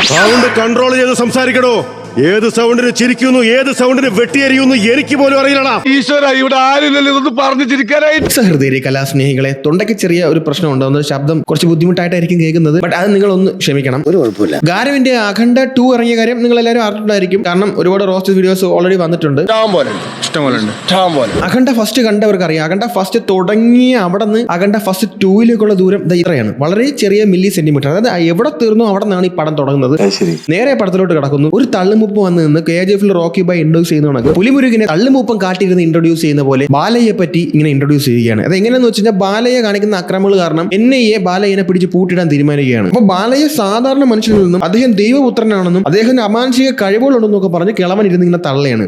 Sound control ചെയ്ത് സംസാരിക്കണോ? ഏത് സൗണ്ടിന് ചിരിക്കുന്നു, ഏത് സൗണ്ടിന് വെട്ടിയെറിയുന്നു എനിക്ക് പോലും അറിയില്ലടാ. ഈശ്വര, ഇവിടെ ആരില്ലല്ലോ ഇതൊന്ന് പറഞ്ഞു ചിരിക്കാനായി. സഹൃദയ കലാസ്നേഹികളെ, തൊണ്ടയ്ക്ക് ചെറിയ ഒരു പ്രശ്നം ഉണ്ടാവുന്ന ശബ്ദം കുറച്ച് ബുദ്ധിമുട്ടായിട്ടായിരിക്കും കേൾക്കുന്നത്. ബട്ട് അത് നിങ്ങൾ ഒന്ന് ക്ഷമിക്കണം, ഒരു കുഴപ്പമില്ല. ഗാരവിന്റെ അഖണ്ഡ 2 ഇറങ്ങിയ കാര്യം നിങ്ങൾ എല്ലാവരും അറിഞ്ഞിട്ടുണ്ടായിരിക്കും. കാരണം ഒരുപാട് റോസ്റ്റ് വീഡിയോസ് ഓൾറെഡി വന്നിട്ടുണ്ട്. അഖണ്ഡ ഫസ്റ്റ് കണ്ടവർക്ക് അറിയാം. അഖണ്ഡ ഫസ്റ്റ് തുടങ്ങിയ അവിടെ നിന്ന് അഖണ്ഡ ഫസ്റ്റ് 2 ദൂരം ഇത്രയാണ്. വളരെ ചെറിയ മില്ലി സെന്റിമീറ്റർ. അതായത് എവിടെ തീർന്നു അവിടെ നിന്നാണ് ഈ പടം തുടങ്ങുന്നത്. നേരെ പടത്തിലോട്ട് കിടക്കുന്നു. ഒരു തള്ളുമുപ്പ് വന്ന് നിന്ന് KGF റോക്കി ബൈ ഇൻട്രോഡ്യൂസ് ചെയ്യുന്ന പുലിമുരുകനെ തള്ളുമൂപ്പം കാട്ടിയിരുന്ന് ഇൻട്രോഡ്യൂസ് ചെയ്യുന്ന പോലെ ബാലയെ പറ്റി ഇങ്ങനെ ഇൻട്രോഡ്യൂസ് ചെയ്യുകയാണ്. അത് എങ്ങനെയാന്ന് വെച്ച് കഴിഞ്ഞാൽ ബാലയെ കാണിക്കുന്ന അക്രമങ്ങൾ കാരണം ബാലയെ പിടിച്ച് പൂട്ടിടാൻ തീരുമാനിക്കുകയാണ്. അപ്പൊ ബാലയെ സാധാരണ മനുഷ്യനിൽ നിന്നും അദ്ദേഹം ദൈവപുത്രനാണെന്നും അദ്ദേഹത്തിന് അമാനുഷിക കഴിവുകളുണ്ടെന്നൊക്കെ പറഞ്ഞ് കിളവൻ ഇരുന്ന് ഇങ്ങനെ തള്ളയാണ്.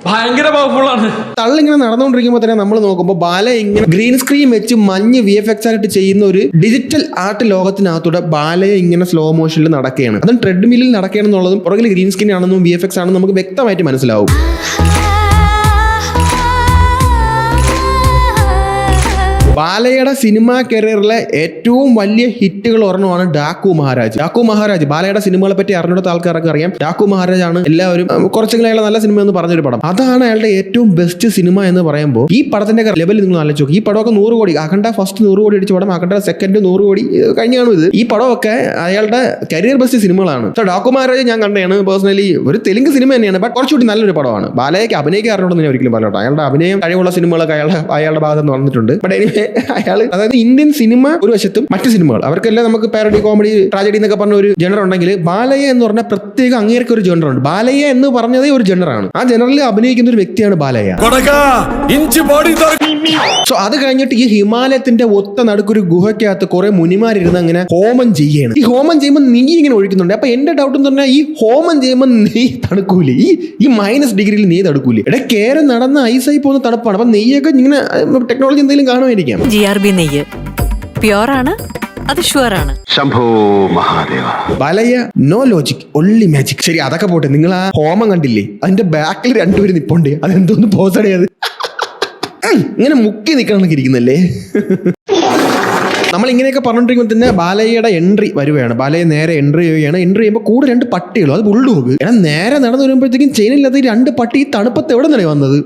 ഭയങ്കര പവർഫുൾ ആണ്. തള്ളിങ്ങനെ നടന്നുകൊണ്ടിരിക്കുമ്പോൾ തന്നെ നമ്മൾ നോക്കുമ്പോൾ ബാല ഇങ്ങനെ ഗ്രീൻ സ്ക്രീൻ വെച്ച് മഞ്ഞ് VFX ആയിട്ട് ചെയ്യുന്ന ഒരു ഡിജിറ്റൽ ആർട്ട് ലോകത്തിനകത്തൂടെ ബാലയെ ഇങ്ങനെ സ്ലോ മോഷനിൽ നടക്കുകയാണ്. അതും ട്രെഡ്മില്ലിൽ നടക്കുകയാണെന്നുള്ളതും പുറകിൽ ഗ്രീൻ സ്ക്രീൻ ആണെന്നും VFX ആണെന്നും നമുക്ക് വ്യക്തമായിട്ട് മനസ്സിലാവും. ബാലയുടെ സിനിമാ കരിയറിലെ ഏറ്റവും വലിയ ഹിറ്റുകൾ ഒരെണ്ണമാണ് ഡാക്കു മഹാരാജ്. ഡാക്കു മഹാരാജ് ബാലയുടെ സിനിമകളെ പറ്റി അറിഞ്ഞിടത്ത ആൾക്കാരൊക്കെ അറിയാം. ഡാക്കു മഹാരാജ് ആണ് എല്ലാവരും കുറച്ചെങ്കിലും അയാളെ നല്ല സിനിമ എന്ന് പറഞ്ഞൊരു പടം. അതാണ് അയാളുടെ ഏറ്റവും ബെസ്റ്റ് സിനിമ എന്ന് പറയുമ്പോൾ ഈ പടത്തിന്റെ ലെവൽ നിങ്ങൾ ആലോചിച്ച് നോക്കും. ഈ പടമൊക്കെ 100 കോടി, അഖണ്ഡ ഫസ്റ്റ് 100 കോടി അടിച്ച പടം, അഖണ്ഡ സെക്കൻഡ് 100 കോടി കഴിഞ്ഞാണ് ഇത്. ഈ പടമൊക്കെ അയാളുടെ കരിയർ ബെസ്റ്റ് സിനിമകളാണ്. സോ ഡാക്കു മഹാരാജ് ഞാൻ കണ്ടതാണ് പേഴ്സണലി. ഒരു തെലുങ്ക് സിനിമ തന്നെയാണ്, ബട്ട് കുറച്ചുകൂടി നല്ലൊരു പടമാണ്. ബാലയ്ക്ക് അഭിനയിക്കാറുണ്ടെന്ന് ഞാൻ ഒരിക്കലും പറയട്ടോ. അയാളുടെ അഭിനയം കഴിവുള്ള സിനിമകളൊക്കെ അയാളുടെ ഭാഗത്ത് നിന്ന് വന്നിട്ടുണ്ട്. ബട്ട് എനിവേ അയാൾ, അതായത് ഇന്ത്യൻ സിനിമ ഒരു വശത്തും മറ്റു സിനിമകൾ അവർക്കെല്ലാം നമുക്ക് പാരഡി, കോമഡി, ട്രാജഡി എന്നൊക്കെ പറഞ്ഞ ഒരു ജനർ ഉണ്ടെങ്കിൽ ബാലയ്യ എന്ന് പറഞ്ഞ പ്രത്യേക അങ്ങേർക്ക് ഒരു ജനർ ഉണ്ട്. ബാലയ്യ എന്ന് പറഞ്ഞതേ ഒരു ജനറാണ്. ആ ജനറിൽ അഭിനയിക്കുന്ന ഒരു വ്യക്തിയാണ് ബാലയ്യ. സോ അത് കഴിഞ്ഞിട്ട് ഈ ഹിമാലയത്തിന്റെ ഒത്ത നടുക്കൊരു ഗുഹയ്ക്കകത്ത് കുറെ മുനിമാരിരുന്ന് അങ്ങനെ ഹോമം ചെയ്യാണ്. ഈ ഹോമം ചെയ്യുമ്പോൾ നീ ഇങ്ങനെ ഒഴിക്കുന്നുണ്ട്. അപ്പൊ എന്റെ ഡൗട്ട് എന്ന് പറഞ്ഞാൽ ഈ ഹോമം ചെയ്യുമ്പോൾ നീ തണുക്കൂലേ? ഈ -ഡിഗ്രിയിൽ നീ തണുക്കൂലേ? ഇവിടെ കേരം നടന്ന ഐസായി പോകുന്ന തണുപ്പാണ്. അപ്പൊ നെയ്യൊക്കെ ഇങ്ങനെ ടെക്നോളജി എന്തെങ്കിലും കാണുമായിരിക്കാം. GRB നെയ്യ് പ്യുവറാണ്, അത് ഷുവറാണ്. Shambho Mahadeva. Balayya no logic, only magic. ശരി, അതൊക്കെ പോട്ടെ. നിങ്ങൾ ആ ഹോമം കണ്ടില്ലേ? അതിന്റെ ബാക്കിൽ 2 പേര് നിപ്പുണ്ട്. അതെന്തോന്ന് പോസടയത് ഇങ്ങനെ മുക്കി നിൽക്കണമെന്നൊക്കെ ഇരിക്കുന്നല്ലേ. നമ്മൾ ഇങ്ങനെയൊക്കെ പറഞ്ഞിരിക്കുമ്പോൾ തന്നെ ബാലയ്യയുടെ എൻട്രി വരുകയാണ്. ബാലയ്യ നേരെ എൻട്രി ചെയ്യുകയാണ്. എൻട്രി ചെയ്യുമ്പോൾ കൂടെ 2 പട്ടികളും, അത് ബുൾഡോഗ്. എടാ, നേരെ നടന്നു വരുമ്പോഴത്തേക്കും ചെയിനില്ലാത്ത 2 പട്ടി ഈ തണുപ്പത്ത് എവിടെ നിന്നാണ് വന്നത്?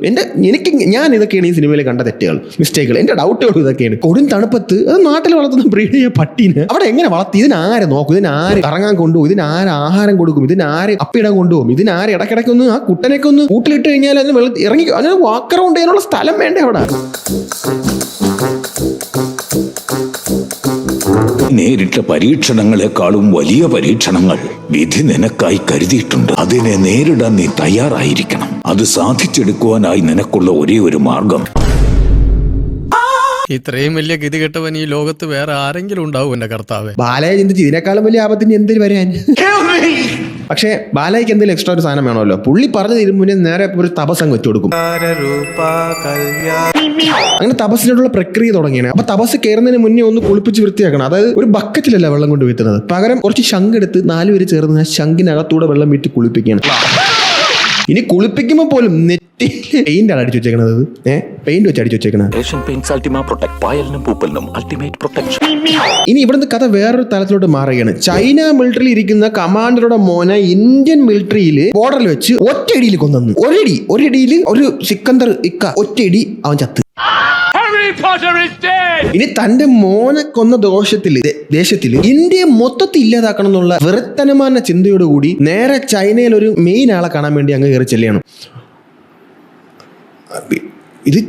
ഞാൻ ഇതൊക്കെയാണ് ഈ സിനിമയിൽ കണ്ട തെറ്റുകൾ, മിസ്റ്റേക്കുകൾ. എന്റെ ഡൗട്ടുകൾ ഇതൊക്കെയാണ്. കൊടും തണുപ്പത്ത് അത് നാട്ടിൽ വളർത്തുന്ന ബ്രീഡ് ചെയ്യ പട്ടീനെ അവിടെ എങ്ങനെ വളർത്തി? ഇതിനാരെ നോക്കും? ഇതിനാര് കറങ്ങാൻ കൊണ്ടുപോകും? ഇതിനാര് ആഹാരം കൊടുക്കും? ഇതിനാര് അപ്പിടാൻ കൊണ്ടുപോകും? ഇതിനാര് ഇടയ്ക്കിടയ്ക്കൊന്ന് ആ കുട്ടനെയൊക്കെ ഒന്ന് കൂട്ടിലിട്ട് കഴിഞ്ഞാൽ അതിന് ഇറങ്ങി അതിന് വാക്കറൗണ്ട് ചെയ്യാനുള്ള സ്ഥലം വേണ്ടേ അവിടെ? നേരിട്ട പരീക്ഷണങ്ങളെക്കാളും വലിയ പരീക്ഷണങ്ങൾ വിധി നിനക്കായി കരുതിയിട്ടുണ്ട്. അതിനെ നേരിടാൻ നീ തയ്യാറായിരിക്കണം. അത് സാധിച്ചെടുക്കുവാനായി നിനക്കുള്ള ഒരേ ഒരു മാർഗം. ഇത്രയും വലിയ ഗതികെട്ടവൻ ഈ ലോകത്ത് വേറെ ആരെങ്കിലും ഉണ്ടാവും എന്റെ കർത്താവേ? ബാലയെ ചിന്തിച്ച് ഇതിനേക്കാളും വലിയ ആപത്തിന് എന്തിന് വരാൻ? പക്ഷേ ബാലയ്ക്ക് എന്തെങ്കിലും എക്സ്ട്രാ ഒരു സാധനം വേണമല്ലോ. പുള്ളി പറഞ്ഞു തരും മുന്നേ നേരെ ഒരു തപസ്സങ്ങ് വെച്ചു കൊടുക്കും. അങ്ങനെ തപസ്സിലോട്ടുള്ള പ്രക്രിയ തുടങ്ങിയാണ്. അപ്പൊ തപസ് കയറുന്നതിന് മുന്നേ ഒന്ന് കുളിപ്പിച്ച് വൃത്തിയാക്കണം. അതായത് ഒരു ബക്കറ്റിലല്ല വെള്ളം കൊണ്ട് വീട്ടുന്നത്. പകരം കുറച്ച് ശംഖ് എടുത്ത് 4 പേര് ചേർന്ന് ആ ശംഖിനകത്തൂടെ വെള്ളം വീട്ടി കുളിപ്പിക്കുകയാണ്. ഇനി കുളിപ്പിക്കുമ്പോൾ പോലും നെറ്റിയിൽ പെയിന്റ് ആണ് അടിച്ചു വെച്ചേക്കണത്. പെയിന്റ് വെച്ച് അടിച്ചു വെച്ചേക്കണത്. ഇനി ഇവിടുന്ന് കഥ വേറൊരു തലത്തിലോട്ട് മാറുകയാണ്. ചൈന മിലിറ്ററിയിൽ ഇരിക്കുന്ന കമാൻഡറുടെ മോനെ ഇന്ത്യൻ മിലിറ്ററിയിൽ ബോർഡറിൽ വെച്ച് ഒറ്റയടിയിൽ കൊന്നു. ഒരടിയിൽ ഒരു സിക്കന്ദർ ഇക്ക ഒറ്റയടി അവൻ ചത്ത്. ഇനി തന്റെ മോനെ കൊന്ന ദേശത്തില് ഇന്ത്യയെ മൊത്തത്തിൽ ഇല്ലാതാക്കണം എന്നുള്ള വെറുത്തനമാന ചിന്തയോടുകൂടി നേരെ ചൈനയിൽ ഒരു മെയിൻ ആളെ കാണാൻ വേണ്ടി അങ്ങ് കയറി ചെല്ലുകയാണ്. ഇത്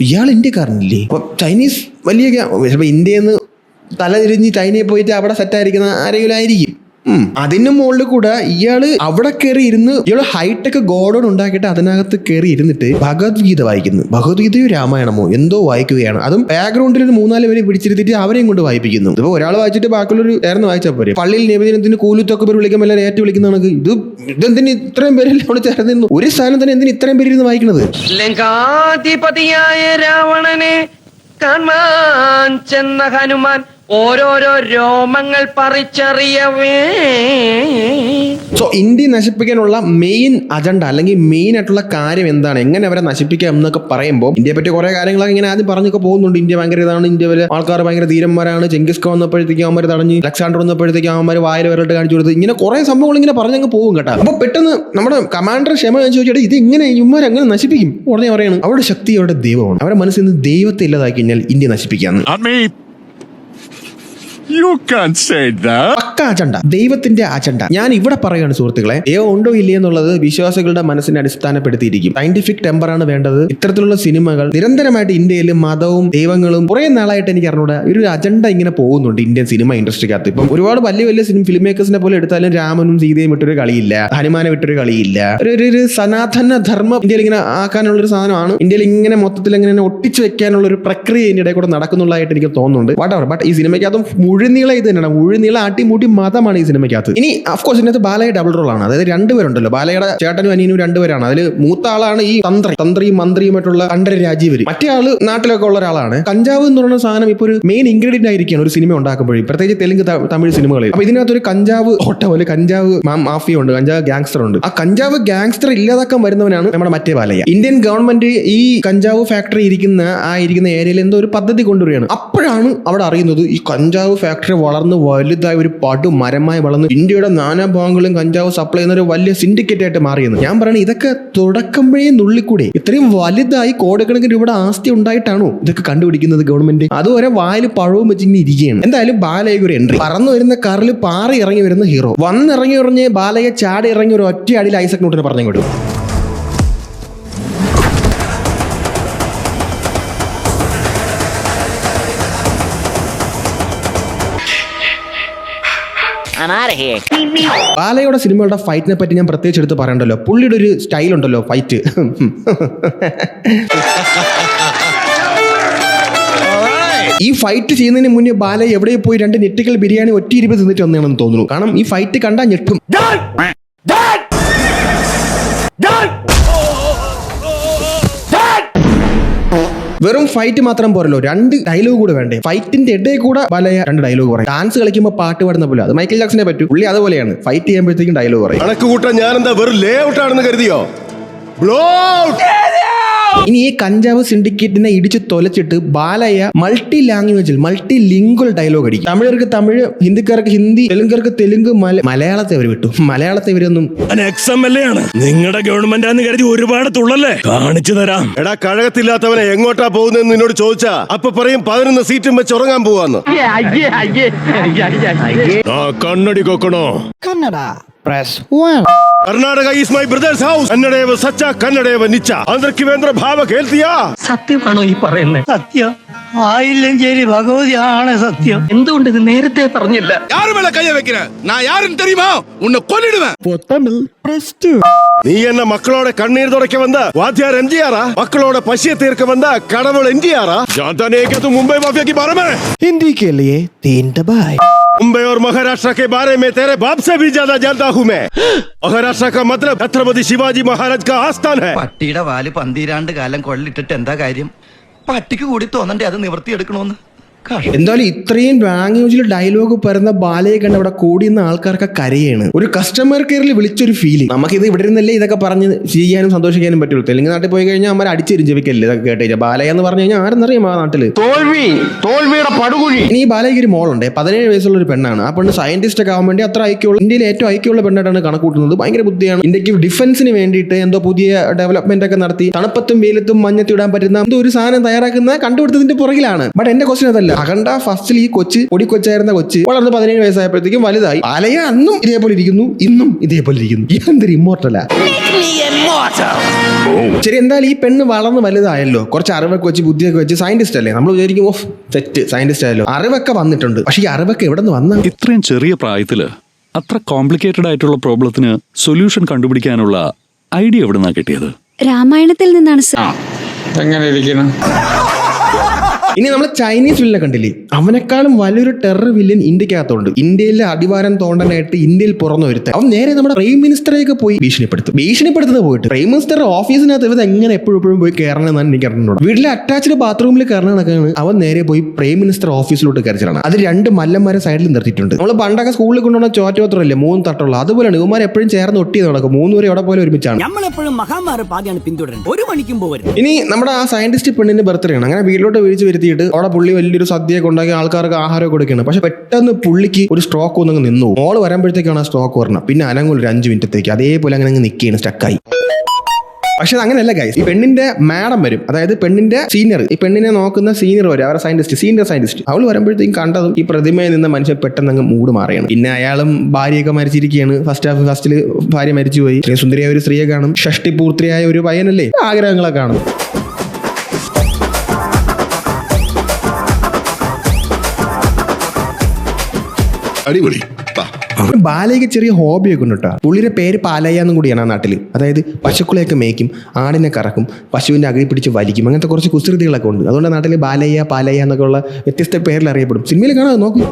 ഇയാൾ ഇന്ത്യക്കാരനില്ലേ? അപ്പൊ ചൈനീസ് വലിയ ഇന്ത്യയിൽ നിന്ന് തലതിരിഞ്ഞ് ചൈനയിൽ പോയിട്ട് അവിടെ സെറ്റായിരിക്കുന്ന ആരെങ്കിലും ആയിരിക്കും. അതിന് മുകളിൽ കൂടെ ഇയാള് അവിടെ കയറി ഇരുന്ന് ഇയാള് ഹൈടെക് ഗോഡൗൺ ഉണ്ടാക്കിയിട്ട് അതിനകത്ത് കയറി ഇരുന്നിട്ട് ഭഗവത്ഗീത വായിക്കുന്നു. ഭഗവത്ഗീതയോ രാമായണമോ എന്തോ വായിക്കുകയാണ്. അതും ബാക്ക്ഗ്രൗണ്ടിൽ ഒരു 3-4 പേര് പിടിച്ചിരുത്തിട്ട് അവരെയും കൊണ്ട് വായിപ്പിക്കുന്നു. ഇപ്പൊ ഒരാൾ വായിച്ചിട്ട് ബാക്കിയുള്ളൊരു ചേർന്ന് വായിച്ചാൽ പോരെ. പള്ളിയിൽ നബിദിനത്തിന് കൂലുത്തൊക്കെ പേര് വിളിക്കുമ്പോൾ എല്ലാവരും ഏറ്റു വിളിക്കുന്നതാണ്. ഇതെന്തിന് ഇത്രയും പേരെല്ലാം അവിടെ ചേർന്നിരുന്നു? ഒരു സ്ഥാനം തന്നെ എന്തിന് ഇത്രയും പേരിരുന്ന് വായിക്കുന്നത്? ലങ്കാധിപതിയായ രാവണനെ കാണാൻ ചെന്ന ഹനുമാൻ ഓരോരോ രോമങ്ങൾ പറിച്ചറിയവേ. സോ ഇന്ത്യ നശിപ്പിക്കാനുള്ള മെയിൻ അജണ്ട അല്ലെങ്കിൽ മെയിൻ ആയിട്ടുള്ള കാര്യം എന്താണ്, എങ്ങനെ അവരെ നശിപ്പിക്കാം എന്നൊക്കെ പറയുമ്പോൾ ഇന്ത്യയെ പറ്റി കുറെ കാര്യങ്ങളൊക്കെ ഇങ്ങനെ ആദ്യം പറഞ്ഞൊക്കെ പോകുന്നുണ്ട്. ഇന്ത്യ ഭയങ്കര ഇതാണ്, ഇന്ത്യയിലെ ആൾക്കാർ ഭയങ്കര ധീരന്മാരാണ്, ചെങ്കിസ് ഖാൻ വന്നപ്പോഴത്തേക്കും അവന്മാർ തടഞ്ഞ്, അലക്സാണ്ടർ വന്നപ്പോഴത്തേക്കും അവന്മാർ വായിൽ വരട്ട് കാണിച്ചു കൊടുത്ത്, ഇങ്ങനെ കുറെ സംഭവങ്ങൾ ഇങ്ങനെ പറഞ്ഞങ്ങ് പോകും കേട്ടോ. അപ്പൊ പെട്ടെന്ന് നമ്മുടെ കമാൻഡർ ക്ഷമ ചോദിച്ചാൽ ഇത് ഇങ്ങനെ ഇവന്മാർ അങ്ങനെ നശിപ്പിക്കും ഉടനെ പറയാണ് അവരുടെ ശക്തി അവരുടെ ദൈവമാണ്, അവരുടെ മനസ്സിൽ നിന്ന് ദൈവത്തെ ഇല്ലാതാക്കി കഴിഞ്ഞാൽ ഇന്ത്യ നശിപ്പിക്കാന്ന്. പക്ക അജണ്ട, ദൈവത്തിന്റെ അജണ്ട. ഞാൻ ഇവിടെ പറയുകയാണ് സുഹൃത്തുക്കളെ, ദൈവം ഉണ്ടോ ഇല്ലേ എന്നുള്ളത് വിശ്വാസികളുടെ മനസ്സിനെ അടിസ്ഥാനപ്പെടുത്തിയിരിക്കും. സയന്റിഫിക് ടെമ്പറാണ് വേണ്ടത്. ഇത്തരത്തിലുള്ള സിനിമകൾ നിരന്തരമായിട്ട് ഇന്ത്യയിൽ മതവും ദൈവങ്ങളും കുറെ നാളായിട്ട് എനിക്ക് അറിഞ്ഞൂടെ ഒരു അജണ്ട ഇങ്ങനെ പോകുന്നുണ്ട് ഇന്ത്യൻ സിനിമ ഇൻഡസ്ട്രിക്കകത്ത്. ഇപ്പം ഒരുപാട് വലിയ വലിയ ഫിലിം മേക്കേഴ്സിനെ പോലെ എടുത്താലും രാമനും സീതയും വിട്ടൊരു കളിയില്ല, ഹനുമാനെ വിട്ടൊരു കളിയില്ല. ഒരു സനാതന ധർമ്മം ഇന്ത്യയിൽ ഇങ്ങനെ ആക്കാനുള്ള ഒരു സാധനമാണ്. ഇന്ത്യയിൽ ഇങ്ങനെ മൊത്തത്തിൽ ഇങ്ങനെ ഒട്ടിച്ചു വെക്കാനുള്ള ഒരു പ്രക്രിയ ഇതിന്റെ ഇടയിൽ കൂടെ നടക്കുന്നുള്ളതായിട്ട് എനിക്ക് തോന്നുന്നുണ്ട്. വാട്ടവർ, ബട്ട് ഈ സിനിമയ്ക്കകത്ത് മുഴുനീള ഇത് തന്നെയാണ്, മുഴുനീള ആട്ടിമൂട്ടി മതമാണ് ഈ സിനിമയ്ക്കകത്ത്. ഇനി അഫ്കോഴ്സ് ഇതിനകത്ത് ബാലയ ഡബിൾ റോൾ ആണ്. അതായത് രണ്ടുപേരുണ്ടല്ലോ, ബാലയുടെ ചേട്ടനും അനിയനും രണ്ടുപേരാണ്. അതിൽ മൂത്ത ആളാണ് ഈ തന്ത്രിയും മന്ത്രിയുമായിട്ടുള്ള കണ്ഠര രാജീവര്. മറ്റേ ആള് നാട്ടിലൊക്കെ ഉള്ള ഒരാളാണ്. കഞ്ചാവ് എന്ന് പറയുന്ന സാധനം ഇപ്പോൾ ഒരു മെയിൻ ഇൻഗ്രീഡിയന്റ് ആയിരിക്കുകയാണ് ഒരു സിനിമ ഉണ്ടാക്കുമ്പോഴേ, പ്രത്യേകിച്ച് തെലുങ്ക് തമിഴ് സിനിമകളിൽ. അപ്പൊ ഇതിനകത്ത് ഒരു കഞ്ചാവ് ഹോട്ടല്, കഞ്ചാവ് മാഫിയ ഉണ്ട്, കഞ്ചാവ് ഗാങ്സ്റ്റർ ഉണ്ട്. ആ കഞ്ചാവ് ഗാങ്സ്റ്റർ ഇല്ലാതാക്കാൻ വരുന്നവനാണ് നമ്മുടെ മറ്റേ ബാലയ. ഇന്ത്യൻ ഗവൺമെന്റ് ഈ കഞ്ചാവ് ഫാക്ടറി ഇരിക്കുന്ന ഏരിയയിൽ എന്തോ ഒരു പദ്ധതി കൊണ്ടുവരികയാണ്. അപ്പോഴാണ് അവിടെ അറിയുന്നത് ഈ കഞ്ചാവ് ഫാക്ടറി വളർന്ന് വലുതായി ഒരു മരമായി വളർന്ന് ഇന്ത്യയുടെ നാനാഭാഗങ്ങളിലും കഞ്ചാവ് സപ്ലൈ ചെയ്യുന്ന ഒരു വലിയ സിൻഡിക്കേറ്റ് ആയിട്ട് മാറിയെന്ന്. ഞാൻ പറയണത് ഇതൊക്കെ തുടക്കമ്പോഴേ നുള്ളിക്കൂടെ, ഇത്രയും വലുതായി കോടിക്കണക്കിന് രൂപയുടെ ആസ്തി ഉണ്ടായിട്ടാണോ ഇതൊക്കെ കണ്ടുപിടിക്കുന്നത് ഗവൺമെന്റ്? അതുവരെ വായിൽ പഴവും വെച്ചിങ്ങനെ ഇരിക്കുകയാണ്. എന്തായാലും ബാലയ്ക്ക് ഒരു എൻട്രി. പറന്നു വരുന്ന കാറിൽ പാറി ഇറങ്ങി വരുന്ന ഹീറോ വന്നിറങ്ങി ബാലയെ ചാടി ഇറങ്ങി ഒരു ഒറ്റ അടിയിൽ ഐസക് ന്യൂട്ടനെ പറഞ്ഞു വിടും. ബാലയുടെ സിനിമകളുടെ ഫൈറ്റിനെ പറ്റി ഞാൻ പ്രത്യേകിച്ച് എടുത്ത് പറയണ്ടല്ലോ. പുള്ളിയുടെ ഒരു സ്റ്റൈൽ ഉണ്ടല്ലോ ഫൈറ്റ്. ഈ ഫൈറ്റ് ചെയ്യുന്നതിന് മുന്നേ ബാല എവിടെ പോയി 2 ഞെട്ടിക്കൽ ബിരിയാണി ഒറ്റ 20 തിന്നിട്ട് വന്നതാണെന്ന് തോന്നുന്നു. കാരണം ഈ ഫൈറ്റ് കണ്ടാൽ ഞെട്ടും. വെറും ഫൈറ്റ് മാത്രം പോരല്ലോ, 2 ഡയലോഗ് കൂടെ വേണ്ടേ? ഫൈറ്റിന്റെ ഇടയിൽ കൂടെ ബാലയ 2 ഡയലോഗ് പറയും. ഡാൻസ് കളിക്കുമ്പോൾ പാട്ട് പാടുന്ന പോലെ, അത് മൈക്കൽ ജാക്സനെ പറ്റൂ. പുള്ളി അതുപോലെയാണ്, ഫൈറ്റ് ചെയ്യുമ്പോഴത്തേക്കും ഡയലോഗ് പറയും. കണക്ക് കൂട്ടാൻ ഞാൻ എന്താ വെറും ലേ ഔട്ട് ആണെന്ന് കരുതിയോ? ഇനി ഈ കഞ്ചാവ് സിൻഡിക്കേറ്റിനെ ഇടിച്ച് തൊലച്ചിട്ട് ബാലയ മൾട്ടി ലാംഗ്വേജിൽ മൾട്ടി ലിംഗ്വൽ ഡയലോഗ് അടിക്കും. തമിഴർക്ക് തമിഴ്, ഹിന്ദിക്കാർക്ക് ഹിന്ദി, തെലുങ്കർക്ക് തെലുങ്ക്, മലയാളത്തെ അവർ വിട്ടു. മലയാളത്തെ ഇവരൊന്നും നിങ്ങളുടെ ഗവൺമെന്റ് ആണെന്ന് കരുതി ഒരുപാട് തുള്ളല്ലേ, കാണിച്ചു തരാം. എടാ കഴകത്തില്ലാത്തവനെ എങ്ങോട്ടാ പോകുന്നതെന്ന് നിന്നോട് ചോദിച്ചാ അപ്പൊ പറയും 11 സീറ്റും വെച്ച് ഉറങ്ങാൻ പോവാന്ന്. കണ്ണടി കൊക്കണോ? Kannada press 1. Karnataka is my brother's house. കന്നഡേവ സച്ച കന്നഡേവ നിച്ച. അന്തർക്ക് വേണ്ട ഭാവ കേൾത്തിയാ? സത്യമാണോ ഈ പറയുന്നത്? സത്യം ആയില്ലും ശരി, ഭഗവതിയാണ് സത്യം. എന്തുകൊണ്ട് ഇത് നേരത്തെ പറഞ്ഞില്ല? നീ എന്നെ മക്കളോടെ കണ്ണീർ തുടക്ക വന്ന വാദ്യാർ എംജിആറാ? മക്കളോടെ പശിയെ തീർക്ക വന്ന കടവൾ എൻജിആറാ? മുംബൈ माफिया की बारे में हिंदी के लिए 3 दबाए. मुंबई और महाराष्ट्र के बारे में तेरे बाप से भी ज्यादा जानता हूँ मैं. महाराष्ट्र का मतलब छत्रपति शिवाजी महाराज का आस्थान है. പട്ടിയുടെ വാല് 12 കാലം കൊള്ളിട്ടിട്ട് എന്താ കാര്യം? പട്ടിക്ക് കൂടി തോന്നണ്ടേ അത് നിവർത്തിയെടുക്കണോന്ന്? എന്തായാലും ഇത്രയും ലാംഗ്വേജിൽ ഡയലോഗ് പറയുന്ന ബാലയെ കണ്ട് അവിടെ കൂടിയുന്ന ആൾക്കാർക്ക് കരയാണ്. ഒരു കസ്റ്റമർ കെയറിൽ വിളിച്ചൊരു ഫീലിംഗ്. നമുക്കിത് ഇവിടെ ഇരുന്നല്ലേ ഇതൊക്കെ പറഞ്ഞ് ചെയ്യാനും സന്തോഷിക്കാനും പറ്റുള്ളൂ. തെലുങ്ക് നാട്ടിൽ പോയി കഴിഞ്ഞാൽ അമ്മ അടിച്ചെരും ജപിക്കല്ലേ ഇതൊക്കെ കേട്ടേച്ചാ. ബാലയ എന്ന് പറഞ്ഞു കഴിഞ്ഞാൽ ആരെന്നറിയാം ആ നാട്ടില് തോൽവിയുടെ പടുകുഴി. ഇനി ഈ ബാലയ്ക്ക് ഒരു മോളുണ്ട്, 17 വയസ്സുള്ള ഒരു പെണ്ണാണ്. ആ പെണ്ണ് സയന്റിസ്റ്റ് ഒക്കെ ആവാൻ വേണ്ടി അത്ര ഐക്യമുള്ള, ഇന്ത്യയിൽ ഏറ്റവും ഐക്യമുള്ള പെണ്ണായിട്ടാണ് കണക്കൂട്ടുന്നത്. ഭയങ്കര ബുദ്ധിയാണ്. ഇന്ത്യക്ക് ഡിഫൻസിന് വേണ്ടിയിട്ട് എന്തോ പുതിയ ഡെവലപ്മെന്റ് ഒക്കെ നടത്തി തണുപ്പത്തും വെയിലത്തും മഞ്ഞത്തും ഇടാൻ പറ്റുന്ന എന്തോ ഒരു സാധനം തയ്യാറാക്കുന്ന കണ്ടുപിടുത്തതിന്റെ പുറകിലാണ്. ബട്ട് എന്റെ ക്വസ്റ്റ്യൻ അതല്ല. അഖണ്ഡ ഫസ്റ്റിൽ ഈ പൊടി കൊച്ചായിരുന്ന കൊച്ച് വളർന്ന് 17 വയസ്സായപ്പോഴത്തേക്കും വലുതായി. ബാലയ അന്നും ഇതേപോലെ ഇരിക്കുന്നു, ഇന്നും ഇതേപോലെ ഇരിക്കുന്നു. എന്തൊരു ഇമ്മോർട്ടലാ. ശരി, എന്തായാലും ഈ പെണ്ണ് വളർന്ന് വലുതായല്ലോ, കുറച്ച് അറിവൊക്കെ വെച്ച് ബുദ്ധിയൊക്കെ വെച്ച് സയന്റിസ്റ്റ് അല്ലേ, നമ്മൾ വിചാരിക്കും ഓഫ് തെറ്റ്, സയന്റിസ്റ്റ് ആയല്ലോ. അറിവൊക്കെ വന്നിട്ടുണ്ട്, പക്ഷെ ഈ അറിവൊക്കെ എവിടെ നിന്ന് വന്ന? ഇത്രയും ചെറിയ പ്രായത്തില് അത്ര കോംപ്ലിക്കേറ്റഡ് ആയിട്ടുള്ള പ്രോബ്ലത്തിന് സൊല്യൂഷൻ കണ്ടുപിടിക്കാനുള്ള ഐഡിയ എവിടെ നിന്നാ കിട്ടിയത്? രാമായണത്തിൽ നിന്നാണ് സർ. എങ്ങനെ ഇരിക്കണം? ഇനി നമ്മൾ ചൈനീസ് വില്ലനെ കണ്ടില്ലേ, അവനെക്കാളും വലിയൊരു ടെറർ വില്ലൻ ഇന്ത്യക്കകത്തുണ്ട്. ഇന്ത്യയിലെ അടിവാരം തോണ്ടനായിട്ട് ഇന്ത്യയിൽ പുറന്നു വരുത്താൻ അവൻ നേരെ നമ്മുടെ പ്രൈം മിനിസ്റ്ററെയൊക്കെ പോയി ഭീഷണിപ്പെടുത്തുന്നത് പോയിട്ട് പ്രൈം മിനിസ്റ്റർ ഓഫീസിനകത്ത് ഇവർ എങ്ങനെ എപ്പോഴും പോയി കയറണമെന്നാണ് എനിക്ക് അറിഞ്ഞുള്ളത്. വീട്ടിലെ അറ്റാച്ച്ഡ് ബാത്റൂമിൽ കയറണക്കാണ് അവൻ നേരെ പോയി പ്രൈം മിനിസ്റ്റർ ഓഫീസിലോട്ട് കയറിച്ചാണ്. അത് 2 മല്ലന്മാരെ സൈഡിൽ നിർത്തിയിട്ടുണ്ട്. നമ്മൾ പണ്ടൊക്കെ സ്കൂളിൽ കൊണ്ടുവന്ന ചോറ്റോത്രല്ലേ 3 തട്ടുള്ള, അതുപോലെയാണ് ഇവന്മാർ എപ്പോഴും ചേർന്ന് ഒട്ടി നടക്കും. 3 പേര് എവിടെ പോലെ ഒരുമിച്ചാണ്. ഇനി നമ്മുടെ ആ സയന്റിസ്റ്റ് പെണ്ണിന്റെ ബർത്ത്ഡേ ആണ്. അങ്ങനെ വീട്ടിലോട്ട് വിളിച്ച് വരുത്തിയിട്ട് അവിടെ പുള്ളി വലിയൊരു സദ്യയൊക്കെ ഉണ്ടാക്കി ആൾക്കാർക്ക് ആഹാരം കൊടുക്കുകയാണ്. പക്ഷെ പെട്ടെന്ന് പുള്ളിക്ക് ഒരു സ്ട്രോക്ക് ഒന്നങ്ങ് നിന്നു. മോള് വരുമ്പോഴത്തേക്കാണ് ആ സ്ട്രോക്ക് വരണം. പിന്നെ അനങ്ങും ഒരു 5 മിനിറ്റത്തേക്ക് അതേപോലെ അങ്ങനെ നിൽക്കുകയാണ്, സ്റ്റക്കായി. പക്ഷെ അങ്ങനെയല്ല ഗൈസ്, ഈ പെണ്ണിന്റെ മാഡം വരും, അതായത് പെണ്ണിന്റെ സീനിയർ, ഈ പെണ്ണിനെ നോക്കുന്ന സീനിയർ വരും, അവരുടെ സീനിയർ സയന്റിസ്റ്റ്. അവൾ വരുമ്പോഴത്തേക്കും കണ്ടതും ഈ പ്രതിമയിൽ നിന്ന മനുഷ്യൻ പെട്ടെന്ന് അങ്ങ് മൂഡ് മാറിയാണ്. പിന്നെ അയാളും ഭാര്യയൊക്കെ മരിച്ചിരിക്കുകയാണ്. ഫസ്റ്റില് ഭാര്യ മരിച്ചുപോയി. സുന്ദരിയായ ഒരു സ്ത്രീയെ കാണും, ഷഷ്ടി പൂർത്തിയായ ഒരു പയ്യനല്ലേ, ആഗ്രഹങ്ങളെ കാണും. അടിപൊളി. ബാലയ്ക്ക് ചെറിയ ഹോബിയൊക്കെ ഉണ്ട് കേട്ടോ. പുള്ളിയുടെ പേര് പാലയ്യ എന്നും കൂടിയാണ് ആ നാട്ടിൽ. അതായത് പശുക്കളെയൊക്കെ മേയ്ക്കും, ആടിനെ കറക്കും, പശുവിന്റെ അകഴി പിടിച്ച് വലിക്കും, അങ്ങനത്തെ കുറച്ച് കുസൃതികളൊക്കെ ഉണ്ട്. അതുകൊണ്ട് നാട്ടിൽ ബാലയ്യ പാലയ്യ എന്നൊക്കെ ഉള്ള വ്യത്യസ്ത പേരിൽ അറിയപ്പെടും. സിനിമയിൽ കാണാതെ നോക്കും.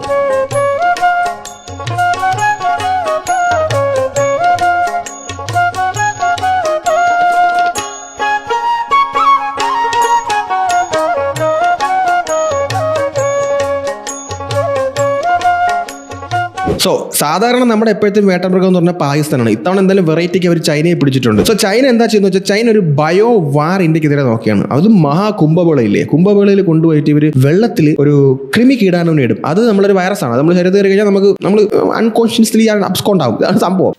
സോ സാധാരണ നമ്മുടെ എപ്പോഴത്തെ വേട്ടമൃഗം എന്ന് പറഞ്ഞാൽ പാകിസ്ഥാനാണ്. ഇത്തവണ എന്തായാലും വെറൈറ്റിക്ക് അവർ ചൈനയെ പിടിച്ചിട്ടുണ്ട്. സോ ചൈന എന്താ ചെയ്യുന്നത് വെച്ചാൽ ചൈന ഒരു ബയോ വാർ ഇന്ത്യക്കെതിരെ നോക്കിയാണ്. അത് മഹാകുംഭമേളയില്ലേ, കുംഭമേളയിൽ കൊണ്ടുപോയിട്ട് ഇവർ വെള്ളത്തിൽ ഒരു കൃമി കീടാണുവിനെ ഇടും. അത് നമ്മളൊരു വൈറസാണ്. നമ്മൾ ശരീരത്തിൽ കയറി കഴിഞ്ഞാൽ നമ്മൾ അൺകോൺഷ്യസ്ലി അബ്സ്കോണ്ട് ആവും. അതാണ് സംഭവം.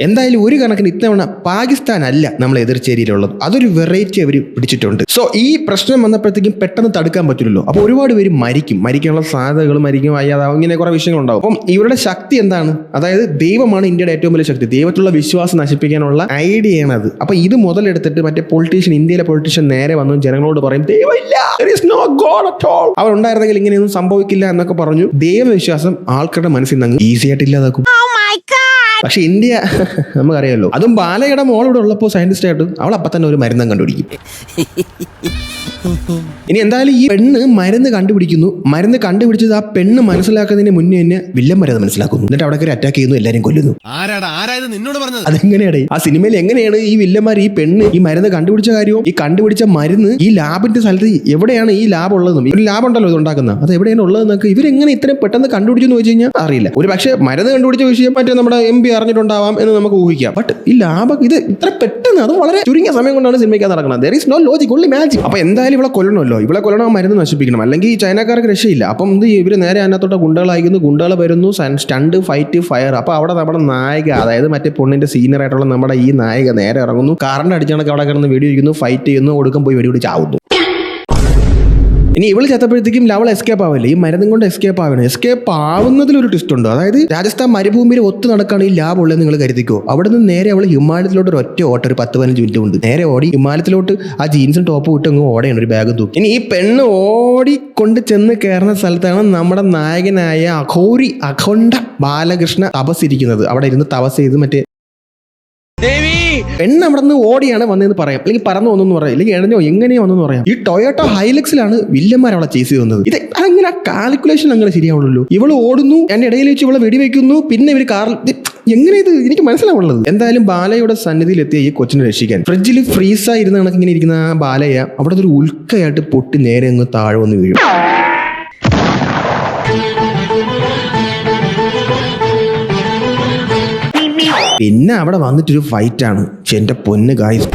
എന്തായാലും ഒരു കണക്കിന് ഇത്തവണ പാകിസ്ഥാൻ അല്ല നമ്മൾ എതിർച്ചേരിയിലുള്ളത്, അതൊരു വെറൈറ്റി അവർ പിടിച്ചിട്ടുണ്ട്. സോ ഈ പ്രശ്നം വന്നപ്പോഴത്തേക്കും പെട്ടെന്ന് തടുക്കാൻ പറ്റില്ലല്ലോ. അപ്പോൾ ഒരുപാട് പേര് മരിക്കാനുള്ള സാധ്യതകൾ, വയ്യാതാവും, ഇങ്ങനെ കുറെ വിഷയങ്ങളുണ്ടാവും. അപ്പം ഇവരുടെ ശക്തി എന്താണ്? അതായത് ദൈവമാണ് ഇന്ത്യയുടെ ഏറ്റവും വലിയ ശക്തി. ദൈവത്തിലുള്ള വിശ്വാസം നശിപ്പിക്കാനുള്ള ഐഡിയയാണ് അത്. അപ്പൊ ഇത് മുതലെടുത്തിട്ട് മറ്റേ ഇന്ത്യയിലെ പൊളിറ്റീഷ്യൻ നേരെ വന്നു ജനങ്ങളോട് പറയും ദൈവമില്ല, അവരുണ്ടായിരുന്നെങ്കിൽ ഇങ്ങനെയൊന്നും സംഭവിക്കില്ല എന്നൊക്കെ പറഞ്ഞു. ദൈവവിശ്വാസം ആൾക്കാരുടെ മനസ്സിൽ നിന്ന് ഈസി ആയിട്ട് ഇല്ലാതാക്കും. പക്ഷെ ഇന്ത്യ നമുക്കറിയാമല്ലോ. അതും ബാലയുടെ മോൾ ഇവിടെ ഉള്ളപ്പോൾ സയന്റിസ്റ്റ് ആയിട്ട് അവൾ അപ്പം തന്നെ ഒരു മരുന്നും കണ്ടുപിടിക്കും. ഇനി എന്തായാലും ഈ പെണ്ണ് മരുന്ന് കണ്ടുപിടിച്ചത് ആ പെണ്ണ് മനസ്സിലാക്കുന്നതിന് മുന്നേ തന്നെ വില്ലന്മാരെ അത് മനസ്സിലാക്കുന്നു. എന്നിട്ട് അവിടെ കയറി അറ്റാക്ക് ചെയ്യുന്നു, എല്ലാവരും കൊല്ലുന്നു. അതെങ്ങനെയാണ് ആ സിനിമയിൽ എങ്ങനെയാണ് ഈ വില്ലന്മാർ ഈ പെണ്ണ് ഈ മരുന്ന് കണ്ടുപിടിച്ച കാര്യവും ഈ കണ്ടുപിടിച്ച മരുന്ന് ഈ ലാബിന്റെ സ്ഥലത്ത് എവിടെയാണ് ഈ ലാബ് ഉള്ളതെന്നും, ഒരു ലാബ് ഉണ്ടല്ലോ ഇത് ഉണ്ടാക്കുന്നത്, അത് എവിടെയാണ് ഉള്ളതെന്നൊക്കെ ഇവരെങ്ങനെ ഇത്രയും പെട്ടെന്ന് കണ്ടുപിടിച്ചു എന്ന് വെച്ച് കഴിഞ്ഞാൽ അറിയില്ല. ഒരു പക്ഷേ മരുന്ന് കണ്ടുപിടിച്ച വിഷയം മറ്റേ നമ്മുടെ MP അറിഞ്ഞിട്ടുണ്ടാവാം എന്ന് നമുക്ക് ഊഹിക്കാം. ബട്ട് ഈ ലാബ് ഇത് ഇത്ര പെട്ടെന്ന്, അത് വളരെ ചുരുങ്ങിയ സമയം കൊണ്ടാണ് സിനിമയ്ക്ക് നടക്കുന്നത്. there is no logic, only magic. അപ്പൊ എന്തായാലും ഇവിടെ കൊല്ലണമല്ലോ, ഇവിടെ കൊല്ലണം, മരുന്ന് നശിപ്പിക്കണം, അല്ലെങ്കിൽ ചൈനക്കാർക്ക് രക്ഷയില്ല. അപ്പം ഇവര് നേരെ അതിനകത്തോട്ട് ഗുണ്ടകൾ വരുന്നു, സ്റ്റണ്ട്, ഫൈറ്റ്, ഫയർ. അപ്പൊ അവിടെ നമ്മുടെ നായിക, അതായത് മറ്റേ പൊണ്ണിന്റെ സീനിയർ ആയിട്ടുള്ള നമ്മുടെ ഈ നായിക നേരെ ഇറങ്ങുന്നു, കാറിന്റെ അടിച്ചാണൊക്കെ അവിടെ കിടന്ന് വെടി വയ്ക്കുന്നു, ഫൈറ്റ് ചെയ്യുന്നു, ഒടുക്കം പോയി വെടി ചാവുന്നു. ഇനി ഇവള് ചത്തപ്പോഴത്തേക്കും അവൾ എസ്കേപ്പ് ആവില്ലേ, ഈ മരുന്നും കൊണ്ട് എസ്കേപ്പ് ആവണം. എസ്കേപ്പ് ആവുന്നതിലൊരു ട്വിസ്റ്റ് ഉണ്ട്. അതായത് രാജസ്ഥാൻ മരുഭൂമിയിൽ ഒത്തു നടക്കാണ് ഈ ലാബ് ഉള്ളത് നിങ്ങൾ കരുതിക്കോ. അവിടെ നിന്ന് നേരെ അവൾ ഹിമാലയത്തിലോട്ട് ഒരു ഒറ്റ ഓട്ടം, ഒരു 10-15 മിനിറ്റ് കൊണ്ട് നേരെ ഓടി ഹിമാലയത്തിലോട്ട് ആ ജീൻസും ടോപ്പ് വിട്ട് അങ്ങ് ഓടയാണ്, ഒരു ബാഗും തൂക്കി. ഇനി ഈ പെണ്ണ് ഓടിക്കൊണ്ട് ചെന്ന് കയറുന്ന സ്ഥലത്താണ് നമ്മുടെ നായകനായ അഖണ്ഡ ബാലകൃഷ്ണ തപസ്സിരിക്കുന്നത്. അവിടെ ഇരുന്ന് തപസ് ചെയ്ത് മറ്റേ പെണ്ണ് അവിടെ നിന്ന് ഓടിയാണ് വന്നതെന്ന് പറയാം, അല്ലെങ്കിൽ പറന്നു വന്നെന്ന് പറയാം, അല്ലെങ്കിൽ എഴഞ്ഞോ എങ്ങനെയോ വന്നെന്ന് പറയാം. ഈ ടൊയോട്ടോ ഹൈലക്സിലാണ് വില്ലന്മാർ അവളെ ചേസ് ചെയ്യുന്നത്. ഇത് അങ്ങനെ കാൽക്കുലേഷൻ അങ്ങനെ ശരിയാവുള്ളൂ. ഇവള് ഓടുന്നു, എന്റെ ഇടയിൽ വെച്ച് ഇവളെ വെടിവെക്കുന്നു, പിന്നെ ഇവര് കാറിൽ, എങ്ങനെ ഇത് എനിക്ക് മനസ്സിലാവുള്ളത്. എന്തായാലും ബാലയുടെ സന്നിധിയിൽ എത്തിയ ഈ കൊച്ചിനെ രക്ഷിക്കാൻ ഫ്രിഡ്ജിൽ ഫ്രീസായി ഇരുന്ന കണക്ക് ഇങ്ങനെ ഇരിക്കുന്ന ആ ബാലയ അവിടെ ഒരു ഉൽക്കയായിട്ട് പൊട്ടി നേരെ അങ്ങ് താഴെ വന്ന് വീഴും. പിന്നെ അവിടെ വന്നിട്ടൊരു ഫൈറ്റാണ്. എന്റെ പൊന്ന് ഗായ്സ്,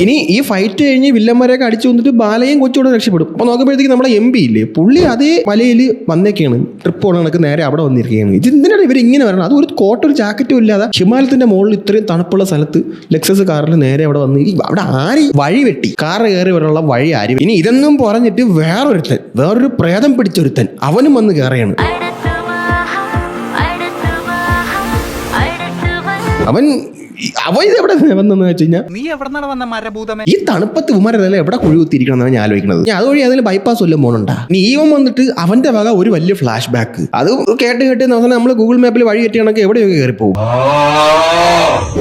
ഇനി ഈ ഫൈറ്റ് കഴിഞ്ഞ് വില്ലന്മാരെയൊക്കെ അടിച്ചു വന്നിട്ട് ബാലയും കൊച്ചോടെ രക്ഷപ്പെടും. അപ്പൊ നോക്കുമ്പോഴത്തേക്ക് നമ്മുടെ MP ഇല്ലേ, പുള്ളി അതേ വലയിൽ വന്നേക്കാണ്, ട്രിപ്പ് പോണ കണക്ക് നേരെ അവിടെ വന്നിരിക്കുകയാണ്. ഇത് എന്തിനാണ് ഇവർ ഇങ്ങനെ വരണം? അത് ഒരു കോട്ടൊരു ജാക്കറ്റും ഇല്ലാതെ ഹിമാലയത്തിന്റെ മുകളിൽ ഇത്രയും തണുപ്പുള്ള സ്ഥലത്ത് ലെക്സസ് കാറിൽ നേരെ അവിടെ വന്ന് അവിടെ ആര് വഴി വെട്ടി കാർ കയറി വരാനുള്ള വഴി ആര്? ഇനി ഇതൊന്നും പറഞ്ഞിട്ട് വേറൊരു പ്രേതം പിടിച്ചൊരുത്തൻ അവനും വന്ന് കയറിയാണ്. അവൻ അവ ഇത് എവിടെ വന്നെന്ന് വെച്ച് കഴിഞ്ഞാൽ നീ എവിടെ വന്ന മരഭൂതമേ? ഈ തണുപ്പത്ത് ഉമാരെല്ലാം എവിടെ കുഴികുത്തിരിക്കണം എന്നാണ് ഞാൻ ആലോചിക്കുന്നത്. ഞാൻ അതുവഴി അതിൽ ബൈപ്പാസ് വല്ലതും പോകണുണ്ടാ. നീ ഇവൻ വന്നിട്ട് അവന്റെ വക ഒരു വലിയ ഫ്ലാഷ് ബാക്ക് അത് കേട്ട് അവസാനം നമ്മൾ ഗൂഗിൾ മാപ്പിൽ വഴി കെട്ടിയാണെങ്കിൽ എവിടെയൊക്കെ കയറി പോകും.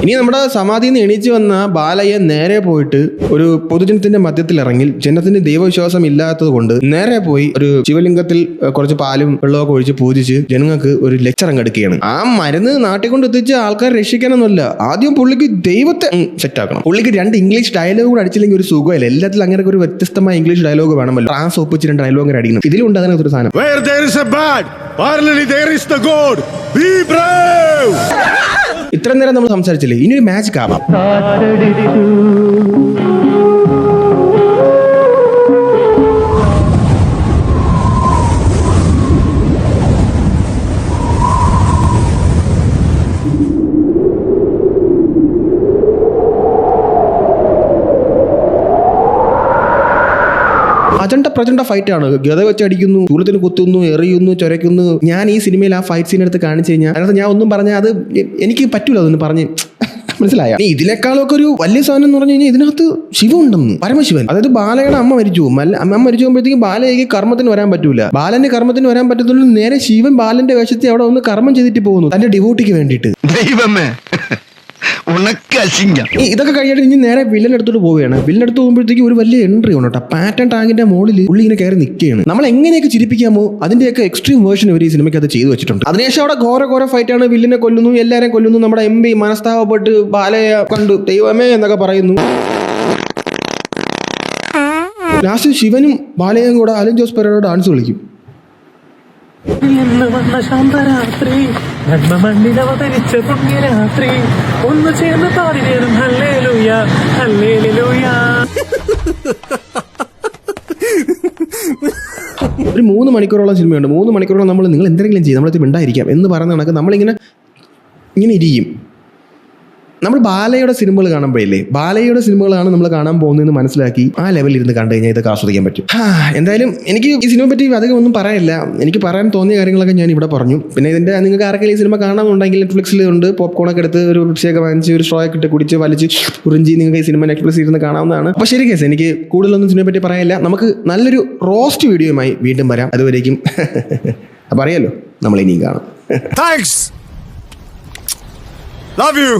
ഇനി നമ്മുടെ സമാധിയിൽ നിന്ന് എണീച്ച് വന്ന ബാലയെ നേരെ പോയിട്ട് ഒരു പൊതുജനത്തിന്റെ മധ്യത്തിൽ ഇറങ്ങി ജനത്തിന് ദൈവവിശ്വാസം ഇല്ലാത്തത് കൊണ്ട് നേരെ പോയി ഒരു ശിവലിംഗത്തിൽ കുറച്ച് പാലും വെള്ളമൊക്കെ ഒഴിച്ച് പൂജിച്ച് ജനങ്ങൾക്ക് ഒരു ലെക്ചർ അങ്ങെടുക്കുകയാണ്. ആ മരുന്ന് നാട്ടിൽ കൊണ്ട് എത്തിച്ച് ആൾക്കാരെ രക്ഷിക്കാനൊന്നുമല്ല, ആദ്യം പുള്ളിക്ക് ദൈവത്തെ സെറ്റാക്കണം. പുള്ളിക്ക് 2 ഇംഗ്ലീഷ് ഡയലോഗ് കൂടെ അടിച്ചില്ലെങ്കിൽ ഒരു സുഖമില്ല. എല്ലാത്തിലും അങ്ങനെ ഒരു വ്യത്യസ്തമായ ഇംഗ്ലീഷ് ഡയലോഗ് വേണമല്ലോ. ട്രാൻസ് ഒപ്പിച്ച് 2 ഡയലോഗ് അങ്ങനെ അടിക്കണം. ഇതിലുണ്ട് അതിനകത്ത് ഒരു സാധനം. Where there is a bad, parallelly there is the good. Be brave. ഇത്ര നേരം നമ്മൾ സംസാരിച്ചില്ലേ, ഇനി ഒരു മാജിക് ആവാം. പ്രചണ്ഡ ഫൈറ്റ് ആണ്. ഗത വെച്ച് അടിക്കുന്നു, ദൂരത്തിന് കുത്തുന്നു, എറിയുന്നു, ചൊരയ്ക്കുന്നു. ഞാൻ ഈ സിനിമയിൽ ആ ഫൈറ്റ് സീൻ എടുത്ത് കാണിച്ചു കഴിഞ്ഞാൽ അതിനകത്ത് ഞാൻ ഒന്നും പറഞ്ഞാൽ അത് എനിക്ക് പറ്റൂല. അതൊന്ന് പറഞ്ഞ് മനസ്സിലായ ഇതിനേക്കാളൊക്കെ ഒരു വലിയ സാധനം എന്ന് പറഞ്ഞു കഴിഞ്ഞാൽ ഇതിനകത്ത് ശിവ ഉണ്ടെന്ന്, പരമശിവൻ. അതായത് ബാലയുടെ അമ്മ മരിച്ചു. അമ്മ മരിച്ചു പോകുമ്പോഴത്തേക്കും ബാലയ്ക്ക് കർമ്മത്തിന് വരാൻ പറ്റൂല. ബാലന്റെ കർമ്മത്തിന് വരാൻ പറ്റത്തുള്ളൂ. നേരെ ശിവൻ ബാലന്റെ വേഷത്തിൽ അവിടെ ഒന്ന് കർമ്മം ചെയ്തിട്ട് പോകുന്നു തന്റെ ഡിവോട്ടിക്ക് വേണ്ടിയിട്ട്. ദൈവമേ, ഇതൊക്കെ കഴിഞ്ഞിട്ട് ഇനി നേരെ വില്ലൻ എടുത്തോട്ട് പോവുകയാണ്. വില്ലൻ എടുത്ത് പോകുമ്പോഴത്തേക്ക് ഒരു വലിയ എൻട്രി ആണ് കേട്ടോ. പാറ്റൻ ടാങ്കിന്റെ മുകളിൽ പുള്ളി ഇങ്ങനെ കയറി നിൽക്കുകയാണ്. നമ്മൾ എങ്ങനെയൊക്കെ ചിരിപ്പിക്കാമോ അതിന്റെയൊക്കെ എക്സ്ട്രീം വേർഷൻ ഇവർ ഈ സിനിമയ്ക്ക് അത് ചെയ്തു വെച്ചിട്ടുണ്ട്. അതിനുശേഷം അവിടെ ഘോര ഫൈറ്റ് ആണ്. വില്ലിനെ കൊല്ലുന്നു, എല്ലാവരെയും കൊല്ലുന്നു. നമ്മുടെ MP മനസ്താവപ്പെട്ട് ബാലയെ കണ്ടു ദൈവമേ എന്നൊക്കെ പറയുന്നു. ലാസ്റ്റ് ശിവനും ബാലയും കൂടെ അലൻ ജോസ് പെരേരയുടെ ഡാൻസ് കളിക്കും. എന്ന് വന്ന ശാന്തരാത്രി നന്മ മണ്ണിലവതരിച്ച പുണ്യരാത്രി ഒന്ന് ചേർന്ന് പാടിനേരും ഹല്ലേലൂയ ഹല്ലേലൂയ. ഒരു 3 മണിക്കൂറോളം സിനിമയുണ്ട്. 3 മണിക്കൂറോളം നിങ്ങൾ എന്തെങ്കിലും ചെയ്യും, നമ്മളത് ഉണ്ടായിരിക്കാം എന്ന് പറയുന്ന കണക്ക് നമ്മളിങ്ങനെ ഇരിക്കും. നമ്മൾ ബാലയുടെ സിനിമകൾ കാണുമ്പോഴല്ലേ, ബാലയുടെ സിനിമകളാണ് നമ്മൾ കാണാൻ പോകുന്നതെന്ന് മനസ്സിലാക്കി ആ ലെവലിൽ ഇരുന്ന് കണ്ടു കഴിഞ്ഞാൽ ഇതൊക്കെ ആസ്വദിക്കാൻ പറ്റും. എന്തായാലും എനിക്ക് ഈ സിനിമയെ പറ്റി അധികം ഒന്നും പറയാനില്ല. എനിക്ക് പറയാൻ തോന്നിയ കാര്യങ്ങളൊക്കെ ഞാൻ ഇവിടെ പറഞ്ഞു. പിന്നെ ഇതിന്റെ നിങ്ങൾക്ക് ആർക്കെങ്കിലും ഈ സിനിമ കാണാമെന്നുണ്ടെങ്കിൽ നെറ്റ്ഫ്ലിക്സിൽ ഉണ്ട്. പോപ്കോണൊക്കെ എടുത്ത് ഒരു പ്രത്യേക വാങ്ങിച്ച് ഒരു സ്ട്രോ ഒക്കെ ഇട്ട് കുടിച്ച് വലിച്ച് ഉറിഞ്ചി നിങ്ങൾക്ക് ഈ സിനിമ നെറ്റ്ഫ്ലിക്സിൽ ഇരുന്ന് കാണാവുന്നതാണ്. അപ്പോൾ ശരി കേസ്, എനിക്ക് കൂടുതലൊന്നും സിനിമയെ പറ്റി പറയാനില്ല. നമുക്ക് നല്ലൊരു റോസ്റ്റ് വീഡിയോയുമായി വീണ്ടും വരാം. അതുവരേക്കും അപ്പോൾ അറിയാലോ, നമ്മൾ ഇനിയും കാണാം. Thanks. Love you.